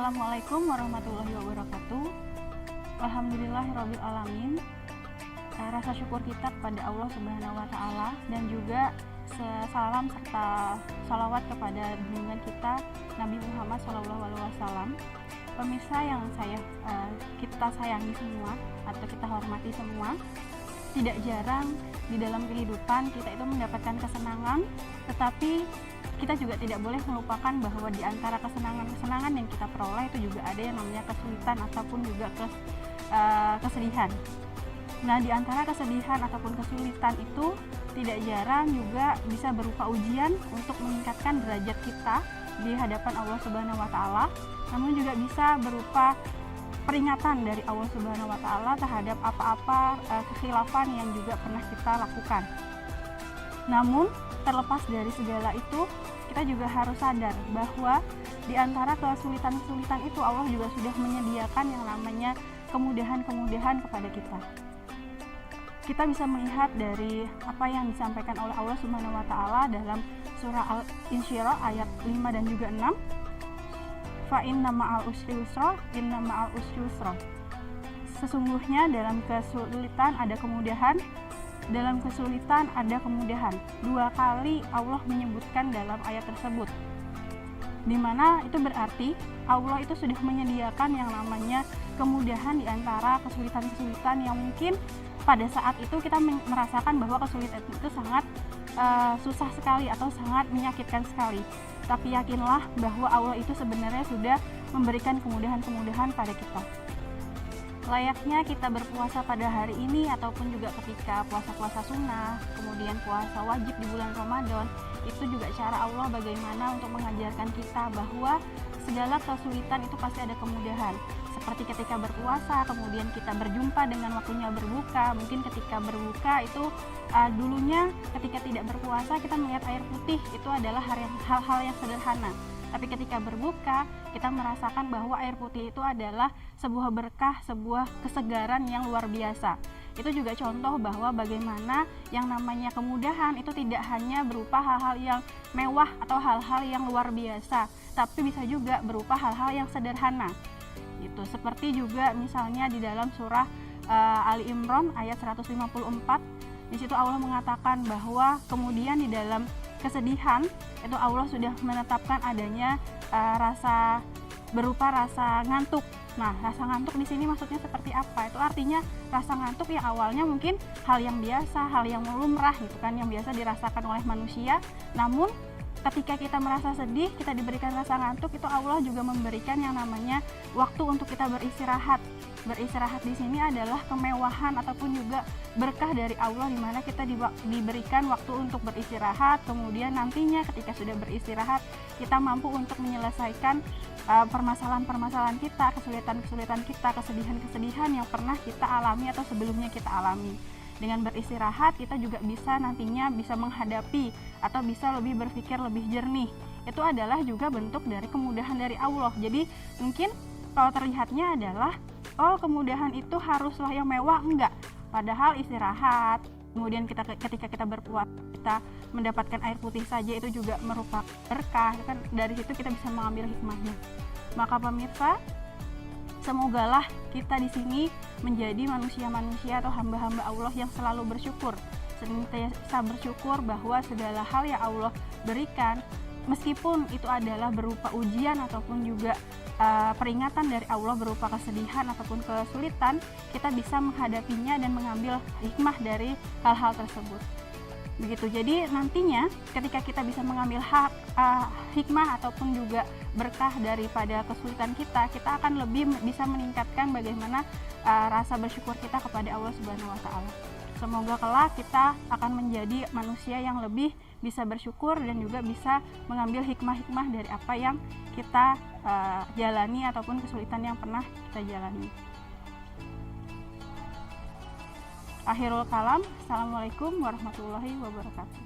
Assalamualaikum warahmatullahi wabarakatuh. Alhamdulillahirabbil alamin. Rasa syukur kita kepada Allah Subhanahu wa taala dan juga salam serta salawat kepada junjungan kita Nabi Muhammad SAW. Pemirsa yang kita sayangi semua atau kita hormati semua, tidak jarang di dalam kehidupan kita itu mendapatkan kesenangan, tetapi kita juga tidak boleh melupakan bahwa di antara kesenangan-kesenangan yang kita peroleh itu juga ada yang namanya kesulitan ataupun juga kesedihan. Nah, di antara kesedihan ataupun kesulitan itu tidak jarang juga bisa berupa ujian untuk meningkatkan derajat kita di hadapan Allah Subhanahu wa taala, namun juga bisa berupa peringatan dari Allah Subhanahu wa taala terhadap apa-apa kekhilafan yang juga pernah kita lakukan. Namun, terlepas dari segala itu, kita juga harus sadar bahwa di antara kesulitan-kesulitan itu Allah juga sudah menyediakan yang namanya kemudahan-kemudahan kepada kita. Kita bisa melihat dari apa yang disampaikan oleh Allah Subhanahu wa taala dalam surah Al-Insyirah ayat 5 dan juga 6. Fa inna ma'al usri yusra, inna ma'al usri yusra. Sesungguhnya dalam kesulitan ada kemudahan, dalam kesulitan ada kemudahan. 2 kali Allah menyebutkan dalam ayat tersebut, di mana itu berarti Allah itu sudah menyediakan yang namanya kemudahan di antara kesulitan-kesulitan yang mungkin pada saat itu kita merasakan bahwa kesulitan itu sangat susah sekali atau sangat menyakitkan sekali. Tapi yakinlah bahwa Allah itu sebenarnya sudah memberikan kemudahan-kemudahan pada kita. Layaknya kita berpuasa pada hari ini ataupun juga ketika puasa-puasa sunnah, kemudian puasa wajib di bulan Ramadan, itu juga cara Allah bagaimana untuk mengajarkan kita bahwa segala kesulitan itu pasti ada kemudahan. Seperti ketika berpuasa, kemudian kita berjumpa dengan waktunya berbuka. Mungkin ketika berbuka itu dulunya ketika tidak berpuasa kita melihat air putih itu adalah hal-hal yang sederhana. Tapi ketika berbuka, kita merasakan bahwa air putih itu adalah sebuah berkah, sebuah kesegaran yang luar biasa. Itu juga contoh bahwa bagaimana yang namanya kemudahan itu tidak hanya berupa hal-hal yang mewah atau hal-hal yang luar biasa, tapi bisa juga berupa hal-hal yang sederhana. Itu seperti juga misalnya di dalam surah Ali Imran ayat 154. Di situ Allah mengatakan bahwa kemudian di dalam kesedihan itu Allah sudah menetapkan adanya rasa ngantuk. Nah, rasa ngantuk di sini maksudnya seperti apa? Itu artinya rasa ngantuk yang awalnya mungkin hal yang biasa, hal yang lumrah gitu kan, yang biasa dirasakan oleh manusia. Namun ketika kita merasa sedih, kita diberikan rasa ngantuk, itu Allah juga memberikan yang namanya waktu untuk kita beristirahat. Beristirahat di sini adalah kemewahan ataupun juga berkah dari Allah, di mana kita diberikan waktu untuk beristirahat. Kemudian nantinya ketika sudah beristirahat, kita mampu untuk menyelesaikan permasalahan-permasalahan kita, kesulitan-kesulitan kita, kesedihan-kesedihan yang pernah kita alami atau sebelumnya kita alami. Dengan beristirahat kita juga bisa nantinya bisa menghadapi atau bisa lebih berpikir lebih jernih. Itu adalah juga bentuk dari kemudahan dari Allah. Jadi mungkin kalau terlihatnya adalah kemudahan itu haruslah yang mewah, enggak. Padahal istirahat, kemudian ketika kita berpuasa kita mendapatkan air putih saja itu juga merupakan berkah. Kan dari situ kita bisa mengambil hikmahnya. Maka pemirsa, semogalah kita di sini menjadi manusia-manusia atau hamba-hamba Allah yang selalu bersyukur. Senantiasa bersyukur bahwa segala hal yang Allah berikan, meskipun itu adalah berupa ujian ataupun juga peringatan dari Allah berupa kesedihan ataupun kesulitan, kita bisa menghadapinya dan mengambil hikmah dari hal-hal tersebut. Begitu. Jadi nantinya ketika kita bisa mengambil hikmah ataupun juga berkah daripada kesulitan kita akan lebih bisa meningkatkan bagaimana rasa bersyukur kita kepada Allah Subhanahu wa taala. Semoga kelak kita akan menjadi manusia yang lebih bisa bersyukur dan juga bisa mengambil hikmah-hikmah dari apa yang kita jalani ataupun kesulitan yang pernah kita jalani. Akhirul kalam, assalamualaikum warahmatullahi wabarakatuh.